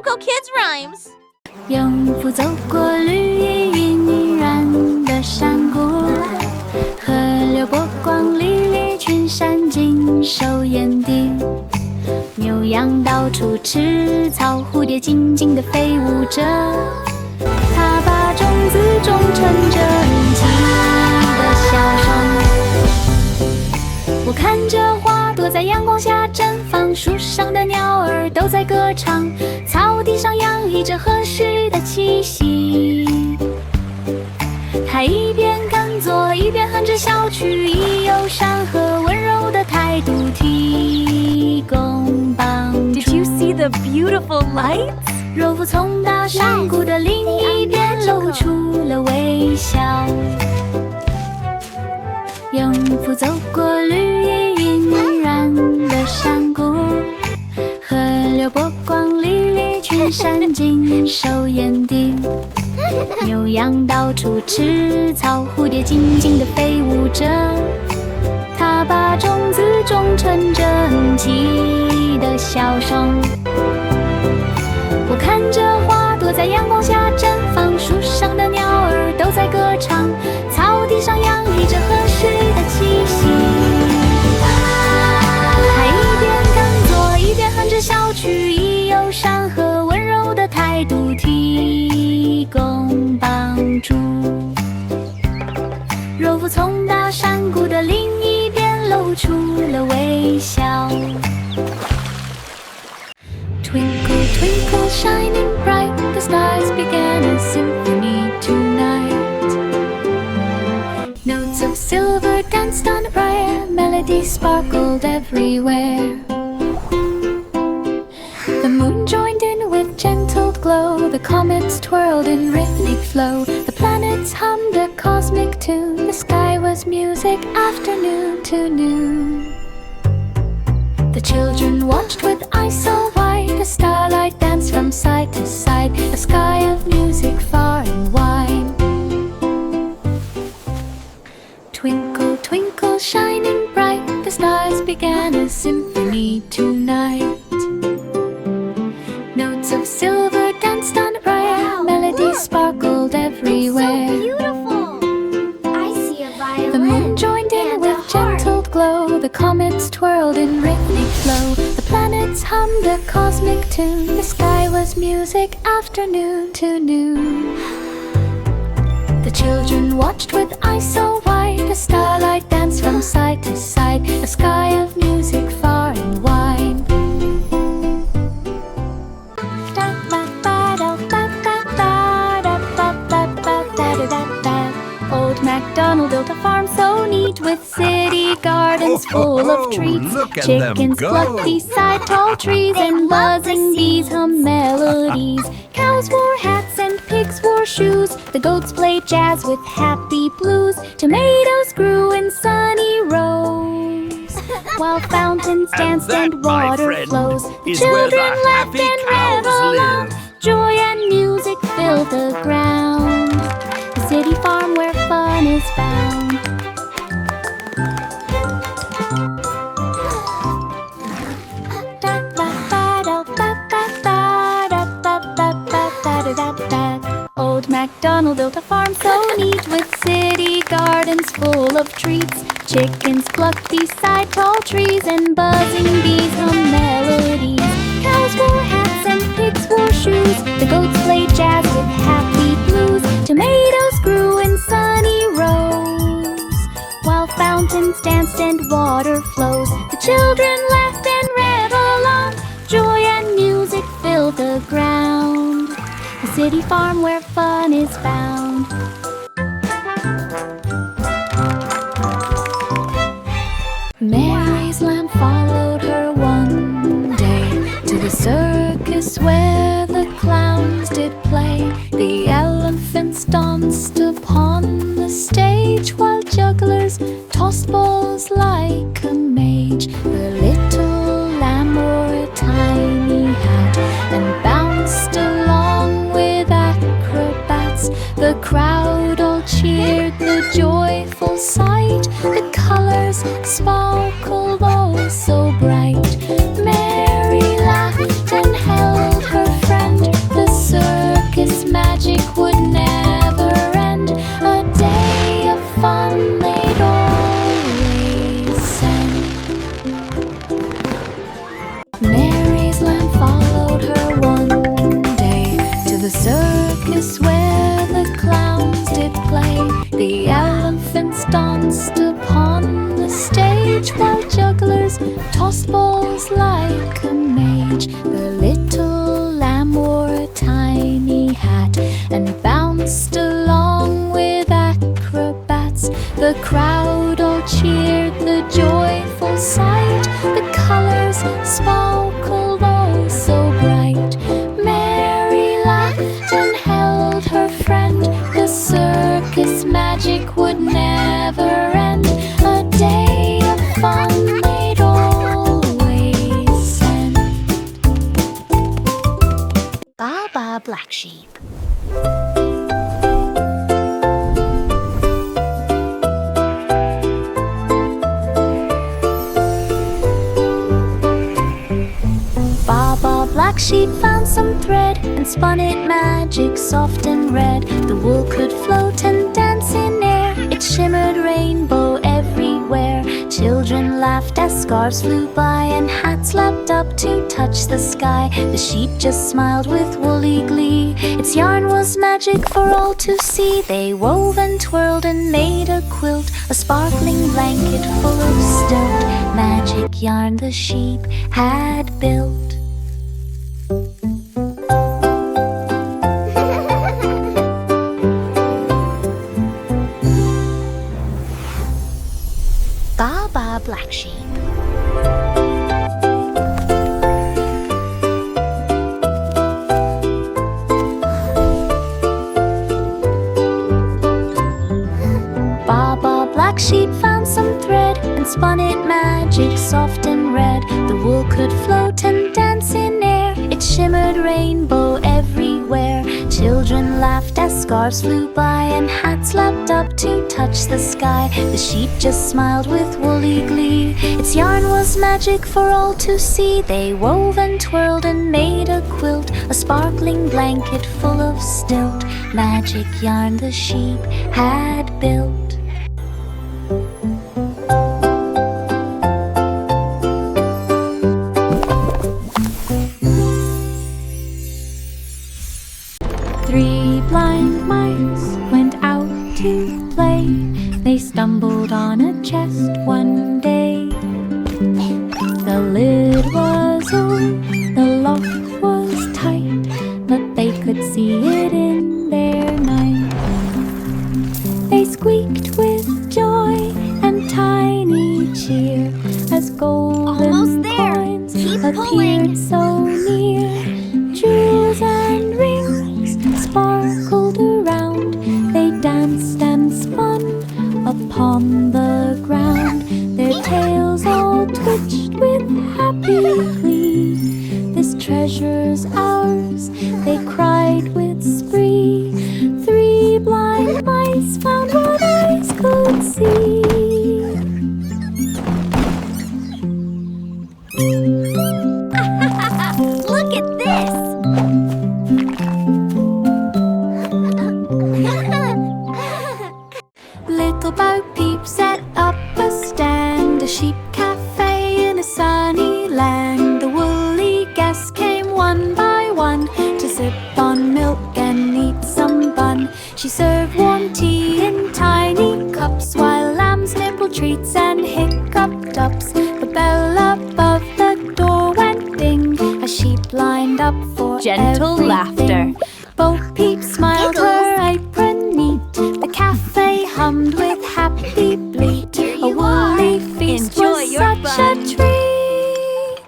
Coco Kids Rhymes。永福走过绿意晕晕染的山谷，河流波光粼粼，群山尽收眼底。牛羊到处吃草，蝴蝶静静地飞舞着，它把种子种成这人气的笑声。我看着花朵在阳光下绽放，树上的鸟儿都在歌唱，草地上洋溢着合适的气息。它一边耕作一边哼着小曲，以友善和温柔的态度提供帮助。 Did you see the beautiful lights? 若不从大山谷的另一边露出了微笑。永福走过绿意晕晕染的山谷，河流波光粼粼，群山尽收眼底。牛羊到处吃草，蝴蝶静静地飞舞着，它把种子种成整齐的笑声。我看着花朵在阳光下绽放，树上的鸟儿都在歌唱，草地上洋溢着合适的气息。它一边耕作一边哼着小曲，以友善和温柔的态度提供帮助。若不从大山谷的另一边露出了微笑。Twinkle, twinkle, shining bright, the stars began a symphony tonight. Notes of silver danced on the briar, melodies sparkled everywhere. The moon joined in with gentle glow, the comets twirled in rhythmic flow, the planets hummed a cosmic tune, the sky was music afternoon to noon. The children watched with eyes so wide, the starlight danced from side to side, a sky of music far and wide. Twinkle, twinkle, shining bright, the stars began a symphony tonight. Notes of silver danced on the briar, melodies sparkled everywhere. So beautiful! I see a violin. The moon joined in with gentle glow, the comets twirled in rhythmic flow, the planets hummed a cosmic tune, the sky was music afternoon to noon. The children watched with eyes so wide, the starlight danced from side to side, a sky of music far and wide. Old MacDonald built a farm so neat, with city gardens full of treats. Chickens plucked beside tall trees, and buzzing bees hum melodies. Cows wore hats and pigs wore shoes, the goats played jazz with happy blues. Tomatoes grew in sunny rows, while fountains danced and water flows. The children laughed and ran along, joy and music filled the ground. The city farm where fun is found. Old MacDonald built a farm so neat, with city gardens full of treats. Chickens plucked beside tall trees, and buzzing bees hum melodies. Cows wore hats and pigs wore shoes, the goats played jazz with happy blues. Tomatoes grew in sunny rows, while fountains danced and water flows. The children laughed and ran along, joy and music filled the ground. The city farm where fun is found. Mary's lamb followed her one day to the circus where the clowns did play. The elephants danced upon the stage, while jugglers tossed balls like a mage. The little lamb wore a tiny hat and bounced along with acrobats. The tossed balls like a mage. The little lamb wore a tiny hat and bounced along with acrobats. The crowd all cheered the joyful sight. The colors sparkled all so bright. Mary laughed and held her friend. The circus magic would never end. A day of fun they'd always end. Baa, black sheep. Black sheep found some thread and spun it magic soft and red. The wool could float and dance in air. It shimmered rainbow everywhere. Children laughed as scarves flew by and hats lapped up to touch the sky. The sheep just smiled with woolly glee. Its yarn was magic for all to see. They wove and twirled and made a quilt, a sparkling blanket full of stilt. Magic yarn the sheep had built. Baa, black sheep. Baa, black sheep found some thread and spun it magic soft and red. The wool could float and dance in air. It shimmered rainbow everywhere. Children laughed as scarves flew by and hats lapped up to touch the sky. The sheep just smiled with woolly glee. Its yarn was magic for all to see. They wove and twirled and made a quilt, a sparkling blanket full of stilt. Magic yarn the sheep had built. Three blind mice went out to play. They stumbled on a chest one day. The lid was old, the lock was tight, but they could see it in their night. They squeaked with joy and tiny cheer as golden coins appeared so near. Jewels and rings sparkled around. They danced and spun upon the ground. Their tails all twitched with happy glee. This treasure's ours, they cried with spree. Three blind mice found what eyes could see. Look at this! Little Bo Peep set up a stand, a sheep cafe in a sunny land. The woolly guests came one by one to sip on milk and eat some bun. She served warm tea in tiny cups while lambs nibbled treats and hiccuped ups. The bell above the door went ding as sheep lined up for Gentle everything. laughter. Bo Peep smiled, her apron neat. The cafe hummed with happy bleat. A woolly feast Enjoy was your such fun. a treat.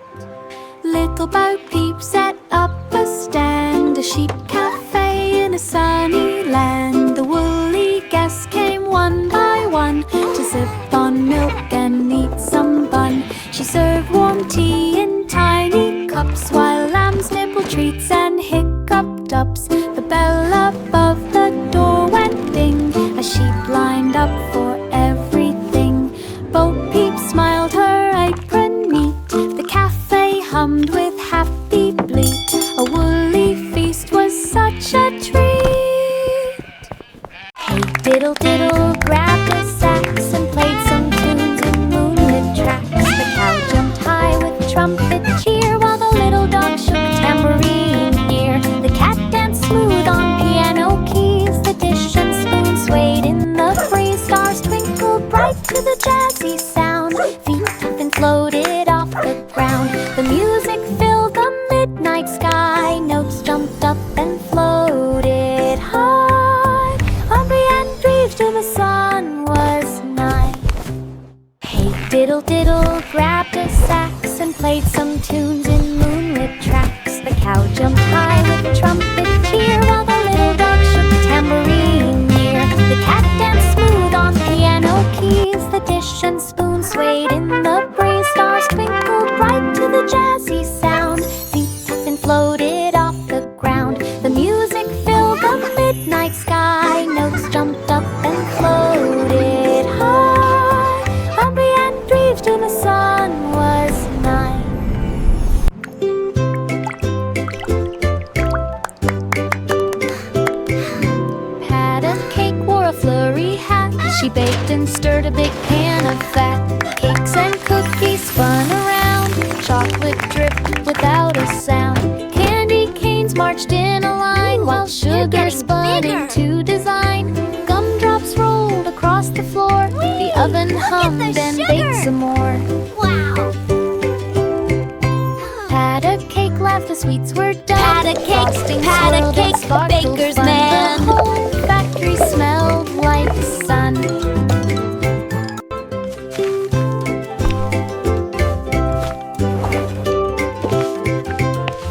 Little Bo Peep set up a stand, a sheep cafe in a sunny land. The woolly guests came one by one to sip on milk and eat some bun. She served warm tea in tiny cups while lambs nibbled treats and hiccuped ups. The bell above the door went ding as sheep lined up for everything. Bo Peep smiled, her apron neat. The cafe hummed with happy bleat. A woolly feast was such a treat. Hey diddle diddle grabbed a sax and played some tunes in moonlit tracks. The cow jumped high with trumpet cheer while the little dog shook tambourine ear. The cat danced smooth on piano keys. The dish and spoon swayed in the breeze. Stars twinkled bright to the jazzy sound. Feet up and floated off played some tunes in moonlit tracks. The cow jumped high with trumpet cheer, while the little dog shook tambourine near. The cat danced smooth on piano keys. The dish and spoon swayed in the breeze. Stars twinkled bright to the jazzy sound. Feet then floated off the ground. The music filled the midnight sky. Notes jumped up and floated high. Hungry and grieved till the sun was nigh. Pat of cake wore a flurry hat. She baked and stirred a big pan of fat. Cakes and cookies spun around. Chocolate dripped without a sound. Candy canes marched in a line, while sugar spun into design. Gumdrops rolled across the floor. The oven hummed and baked some more. Wow! Pat a cake, laughed, the sweets were done. Pat a cake, Frosting pat a swirled and cake, sparkled baker's fun. man. The whole factory smelled like sun.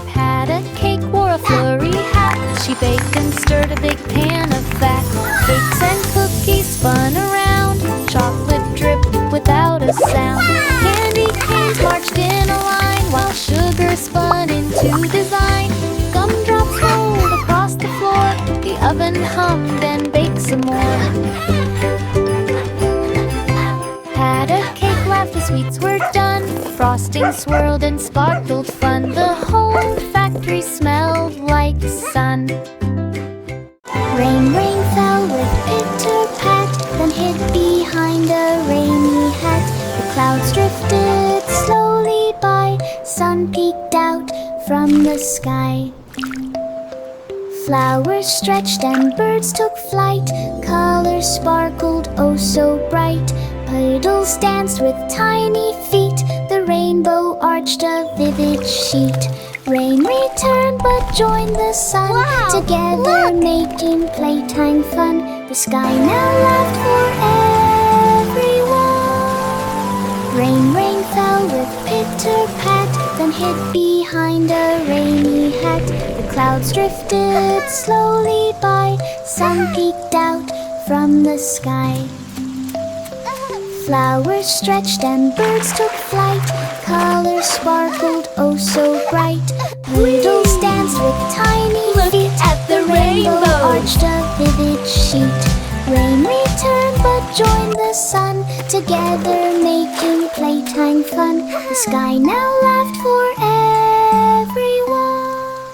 Pat a cake wore a flurry hat. She baked and stirred a big pan of fat. Cakes and cookies spun around. Chocolate dripped without a sound. Candy canes marched in a line, while sugar spun into design. Gumdrops rolled across the floor. The oven hummed and baked some more. Pat a cake, laughed, the sweets were done. Frosting swirled and sparkled fun. The whole factory smelled like sun. Rain, rain fell with pitter-pat, then hid behind a rainy hat. The clouds drifted slowly by, sun peeked out from the sky. Flowers stretched and birds took flight. Colors sparkled oh so bright. Puddles danced with tiny feet. The rainbow arched a vivid sheet. Rain returned but joined the sun. Wow, Together look! making playtime fun. The sky now laughed for everyone. Rain, rain fell with pitter-pat, then hid behind a rainy hat. The clouds drifted slowly by, sun peeked out from the sky. Flowers stretched and birds took flight. Colors sparkled oh so bright. Puddles danced with tiny Look feet. at the rainbow. Arched a vivid sheet. Rain returned but joined the sun. Together making playtime fun. The sky now laughed for everyone.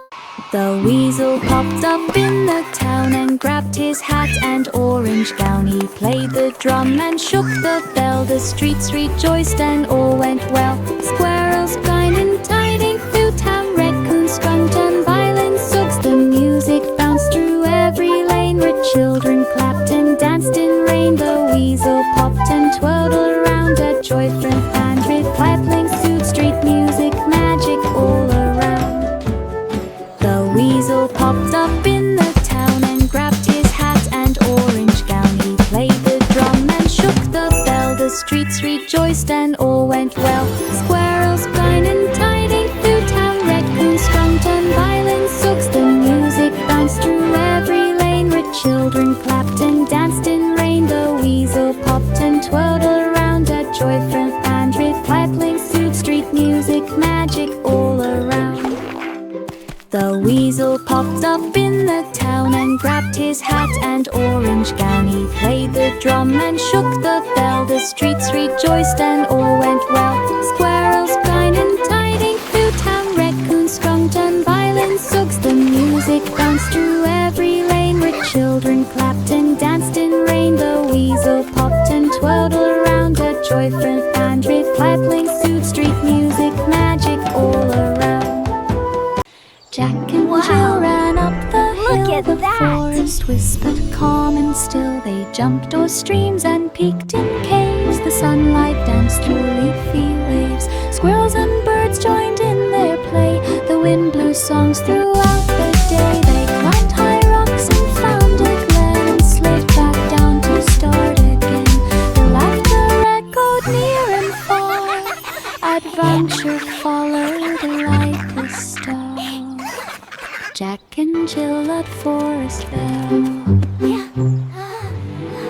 The weasel popped up in the town and grabbed his hat and orange gown. He played the drum and shook the bell. The streets rejoiced and all went well. Squirrels whined and tiding through town. Raccoons strummed and violins sugs. The music bounced through every lane where children clapped and danced in rain. The weasel popped and twirled around, a joy from and with pipling suit. Street music, magic all around. The weasel popped up in the town and grabbed his hat and orange gown. He played the drum and shook the bell. The streets rejoiced and all went well. Squirrels whined and tiding through town. Raccoons strummed and violins sugs. The music bounced through every lane where children clapped and danced in rain. The weasel popped and twirled around, a joy from and with pipling suit. Street music, magic all around. The weasel popped up in the town and grabbed his hat and orange gown. He played the drum and shook the bell. The streets rejoiced and all went well. Squirrels whined and tiding through town. Raccoons strummed and violins sugs. The music bounced through every lane where children clapped and danced in rain. The weasel popped and twirled around, a joy from and with pipling suit. Street music, magic all around. Jack and Jill ran up the hill. Look at The that! forest whispered calm and still. They jumped o'er streams and peeked in caves. The sunlight danced through leafy waves. Squirrels and birds joined in their play. The wind blew songs throughout the day. They climbed high rocks and found a glen and slid back down to start again. The laughter echoed near and far. Adventure followed like a star. Jack and Jill at Forest Bell.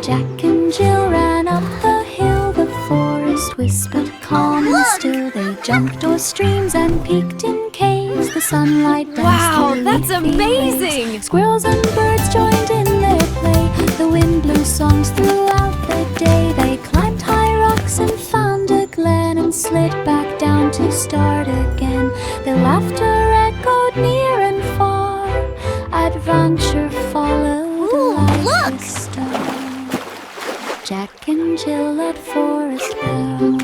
Jack and Jill ran up the hill. The forest whispered calm and still. They jumped o'er streams and peeked in caves. The sunlight danced Wow, through that's leafy amazing! waves. Squirrels and birds joined in their play. The wind blew songs throughout the day. They climbed high rocks and found a glen and slid back down to start again. Their laughter echoed near and far. Adventure followed like look! a star. Jack and Jill at Forest Bell.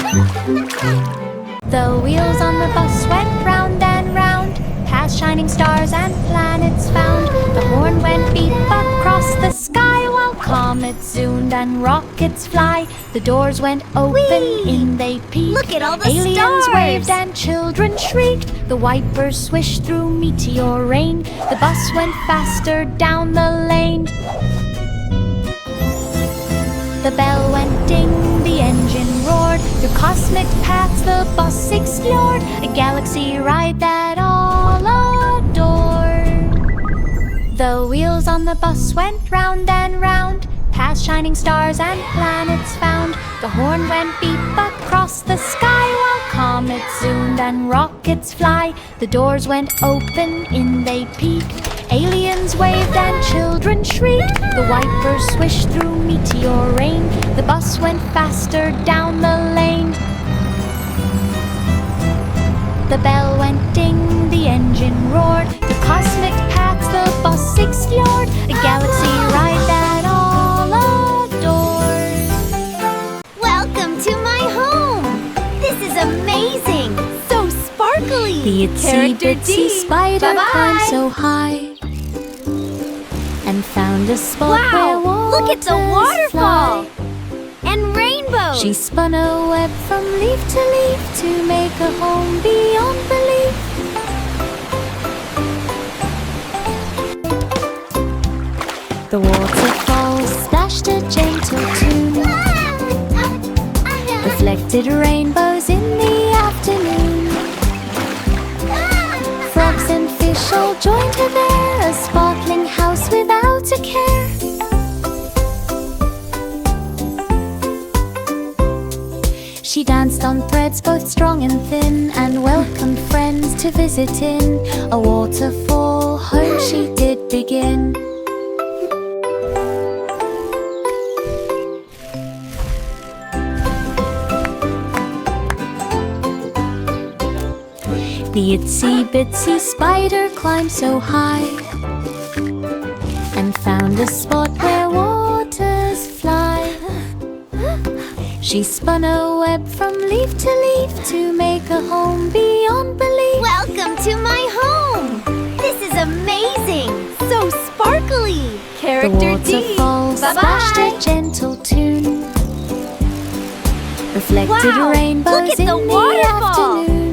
The wheels on the bus went round and round, past shining stars and planets found. The horn went beep across the sky, while comets zoomed and rockets fly. The doors went open, Whee! in they peeked. Look at all the Aliens stars! waved and children shrieked. The wipers swished through meteor rain. The bus went faster down the lane. The bell went ding, the engine roared. Through cosmic paths the bus explored, a galaxy ride that all adored. The wheels on the bus went round and round, past shining stars and planets found. The horn went beep across the sky, while comets zoomed and rockets fly. The doors went open, in they peeked. Aliens waved and children shrieked. The wipers swished through meteor rain. The bus went faster down the lane. The bell went ding, the engine roared. Through cosmic paths the bus explored, a galaxy ride that all adored. Welcome to my home! This is amazing! So sparkly! The itsy Character bitsy D. spider Bye-bye. climbed so high and found a spot where Wow! Look at the waters waterfall! fly. And rainbows! She spun a web from leaf to leaf to make a home beyond belief. The waterfall splashed a gentle tune, reflected rainbows in the afternoon. Frogs and fish all joined her there, a sparkling house without a care. She danced on threads both strong and thin, and welcomed friends to visit in a waterfall home she did begin. The itsy bitsy spider climbed so high and found a spot where waters fly. She spun a web from leaf to leaf to make a home beyond belief. Welcome to my home! This is amazing! So sparkly! The Character D! waterfall splashed a gentle tune, reflected Wow! rainbows Look at in the the waterfall! afternoon.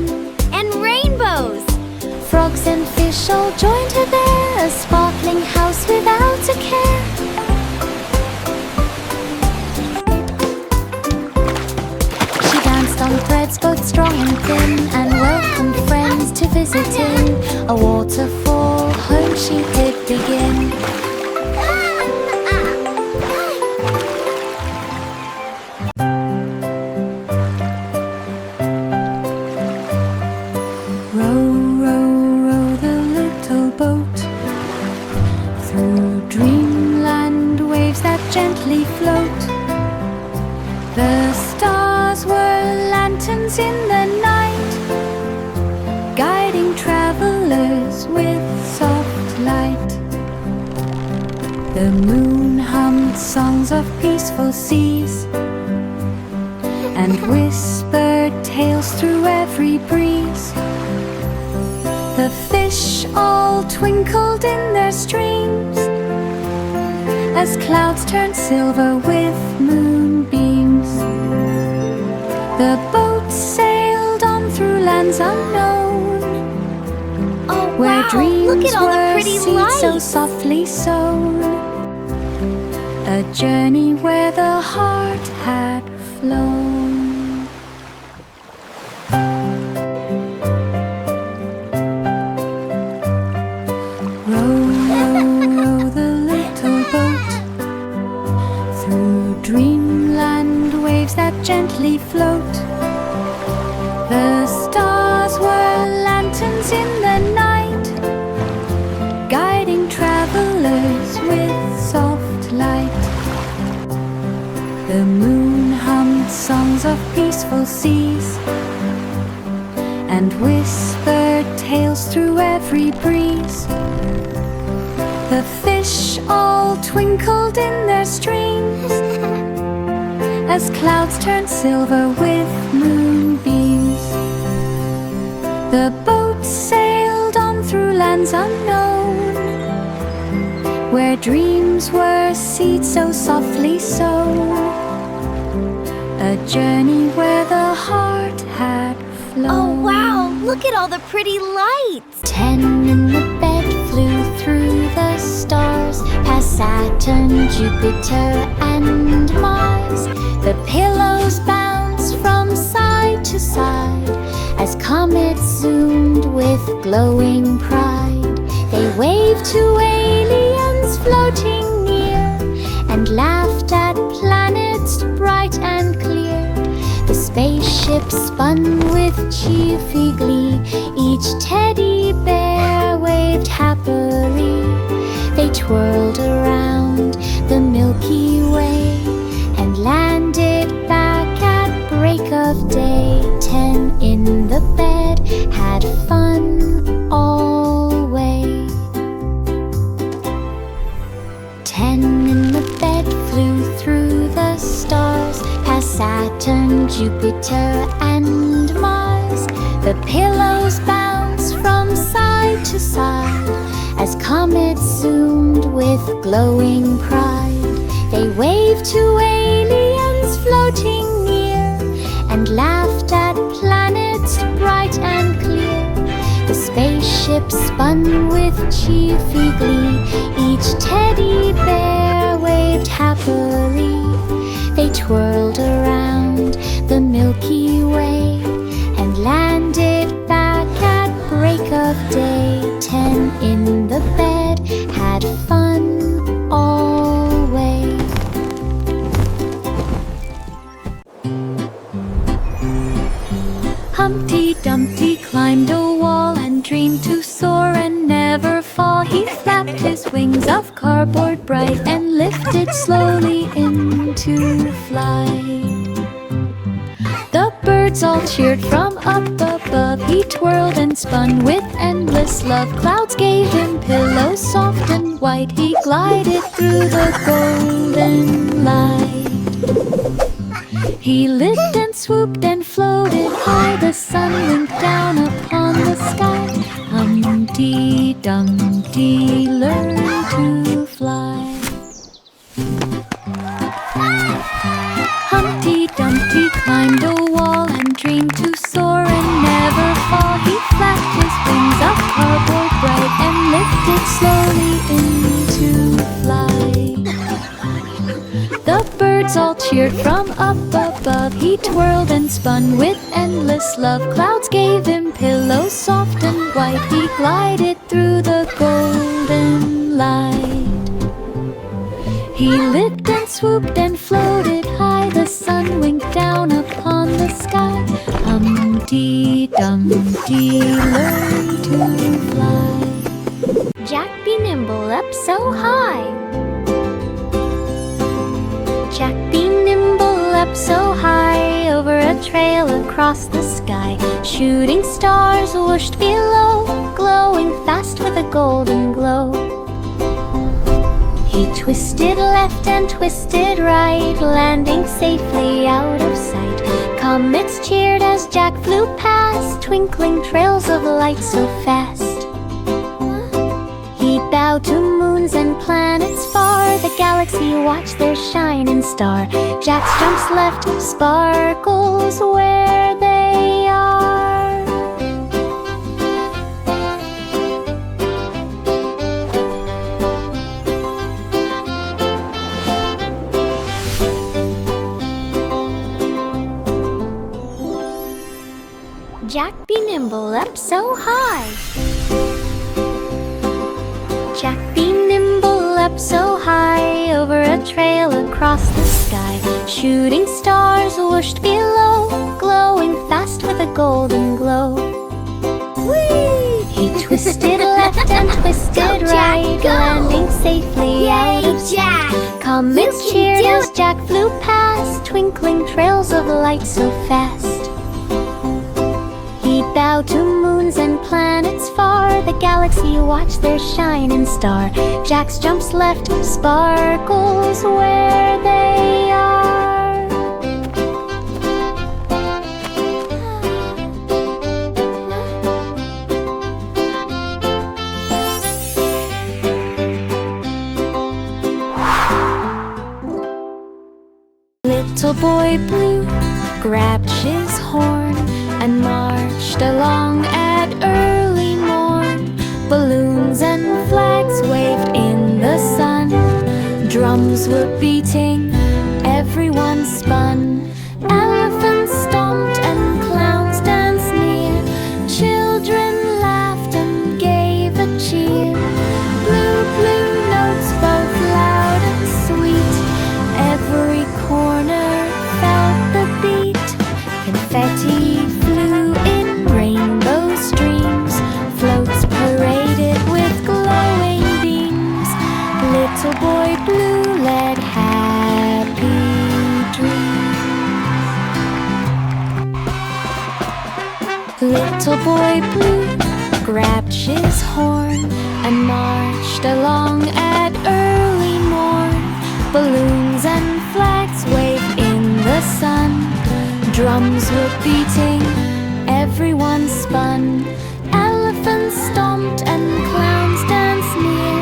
And rainbows! Frogs and fish all joined her there, a sparkling house without a care. She danced on threads both strong and thin, and welcomed friends to visit in a waterfall home she did begin. Row, row, row the little boat through dreamland waves that gently float. The stars were lanterns in the night, guiding travelers with soft light. The moon hummed songs of peaceful seas and whispered tales through every breeze. The fish all twinkled in their streams as clouds turned silver with moonbeams. The boat sailed on through lands unknown, Oh, where wow! dreams Look at all the were pretty seeds so lights! softly sown. A journey where the heart had flown. gently float. The stars were lanterns in the night, guiding travelers with soft light. The moon hummed songs of peaceful seas and whispered tales through every breeze. The fish all twinkled in their streams as clouds turned silver with moonbeams. The boat sailed on through lands unknown, where dreams were seed so softly sown. A journey where the heart had flown. Oh wow, look at all the pretty lights! 10 in the bed flew through the stars, past Saturn, Jupiter, and Mars. The pillows bounced from side to side as comets zoomed with glowing pride. They waved to aliens floating near and laughed at planets bright and clear. The spaceship spun with cheerful glee. Each teddy bear waved happily. They twirled around the Milky Way and landed back at break of day. 10 in the bed had fun always. 10 in the bed flew through the stars, past Saturn, Jupiter, and Mars. The pillows bounced from side to side as comets zoomed with glowing pride. They waved to aliens floating near and laughed at planets bright and clear. The spaceship spun with cheerful glee. Each teddy bear waved happily. They twirled around the Milky Way and landed back at break of day. 10 in the bed had fun always. Humpty Dumpty climbed a wall and dreamed to soar and never fall. He flapped his wings of cardboard bright and lifted slowly into flight. The birds all cheered from up above. He twirled and spun with endless love. Clouds gave him pillows soft and white. He glided through the golden light. He lived and swooped and floated high. The sun winked down upon the sky. Humpty Dumpty learned to fly. Humpty Dumpty climbed a wall and dreamed to soar and never fall. He flapped his wings of cardboard bright and lifted slowly into flight. The birds all cheered from up above. He twirled and spun with endless love. Clouds gave him pillows soft and white. He glided through the golden light. He lived and swooped and floated high. The sun winked down upon the sky. Humpty Dumpty learned to fly. Jack be nimble up so high. Jack be nimble up so high, over a trail across the sky. Shooting stars whooshed below, glowing fast with a golden glow. He twisted left and twisted right, landing safely out of sight. Comets cheered as Jack flew past, twinkling trails of light so fast. He bowed to moons and planets far, the galaxy watched their shining star. Jack's jumps left sparkles where they are. Jack be nimble up so high. Jack be nimble up so high, over a trail across the sky. sky. Shooting stars whooshed below, glowing fast with a golden glow. Whee! He twisted left and twisted Go, Jack, right, go! landing safely out Yay, of sight. Jack! Comets You can cheered do as it! Jack flew past, twinkling trails of light so fast. He bowed to moons and planets far, the galaxy watched their shining star. Jack's jumps left sparkles where they are. Little boy blue grabbed his horn and marched along at early morn. Balloons and flags waved in the sun, drums were beating, everyone spun. Elephants stomped and clowns danced near, children laughed and gave a cheer. Blue, blue notes both loud and sweet, every corner felt the beat. Confetti flew in rainbow streams, floats paraded with glowing beams. Little boy blue led happy dreams. Little boy blue grabbed his horn and marched along at early morn. Balloons and flags waved in the sun, drums were beating, everyone spun. Elephants stomped and clowns danced near,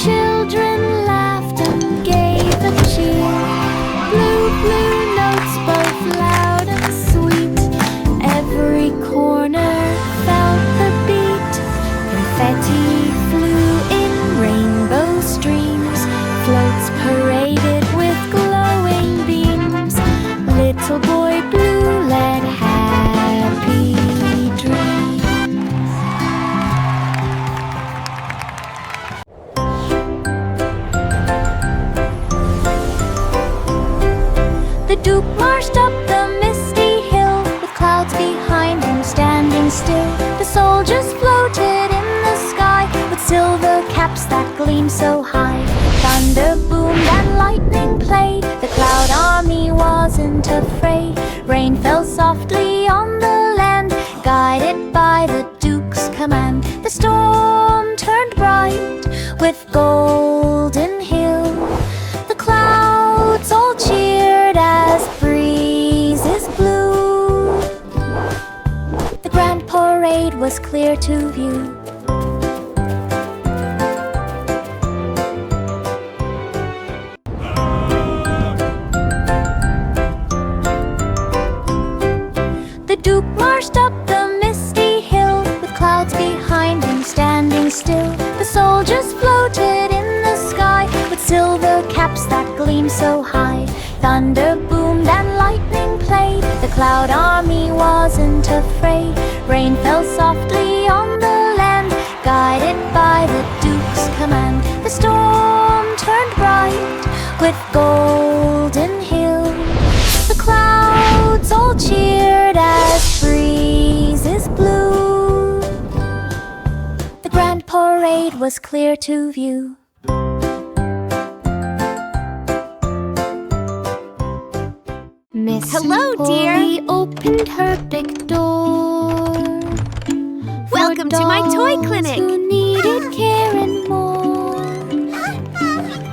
children laughed and gave a cheer. Blue, blue notes both loud and sweet, every corner felt the beat. Confetti flew in rainbow streams, floats paraded with glowing beams. Little boy blue led happy dreams. The Duke marched up the misty hill, with clouds behind him standing still. The soldiers floated in the sky, with silver caps that gleamed so high. Thunder boomed and lightning played, the cloud army wasn't afraid. Rain fell softly on the land, guided by the Duke's command. The storm turned bright with golden hill, the clouds all cheered as breezes blew. The grand parade was clear to view. The Duke marched up the misty hill, with clouds behind him standing still. The soldiers floated in the sky, with silver caps that gleamed so high. Thunder boomed and lightning played, the cloud army wasn't afraid. Rain fell softly on the land, guided by the Duke's command. The storm turned bright with golden hill, the clouds all cheered as breezes blew. The grand parade was clear to view. Miss Hello, dear. Polly opened her big door. Welcome to my toy clinic. Who needed care and more.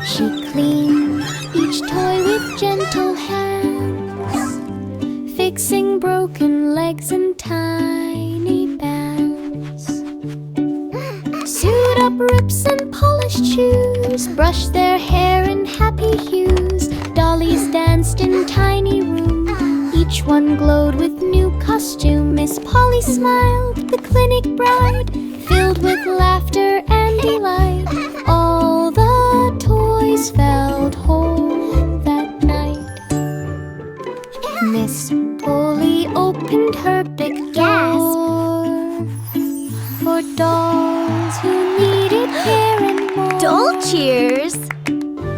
She cleaned each toy with gentle hands, fixing broken legs and tiny bands. Sewed up rips and polished shoes, brushed their hair in happy hues. Dollies danced in tiny rooms, each one glowed with new costume. Miss Polly smiled, the clinic bride, filled with laughter and delight. All the toys felt whole that night. Miss Polly opened her big door for dolls who needed care and more. Doll cheers!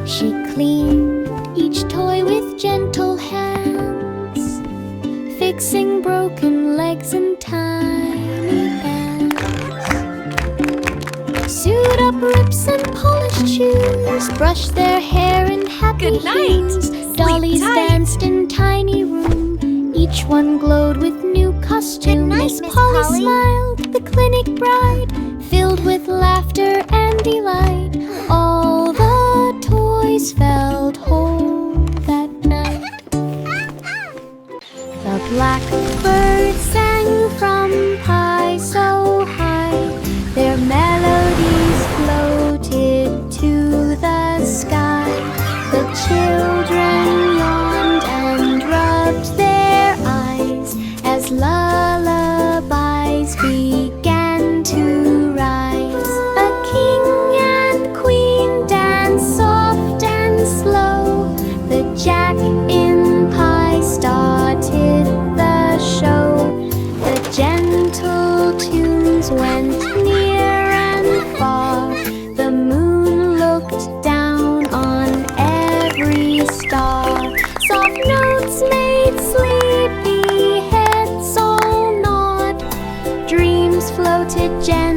She cleaned each each toy with gentle hands, fixing broken legs and tiny hands. Sewed up rips and polished shoes, brushed their hair in happy Good night. hues. Sleep Dollies tight. danced in tiny room, each one glowed with new costume. Good night, Miss Miss Polly Polly. smiled, the clinic bride, filled with laughter and delight. All the toys felt whole that night. The blackbird sang from pie so high, their melodies floated to the sky. The children yawned and rubbed their eyes as lullabies began to rise. A king and queen danced soft and slow. The Jack in pie started the show. The gentle tunes went near and far. The moon looked down on every star. Soft notes made sleepy heads all nod. Dreams floated gently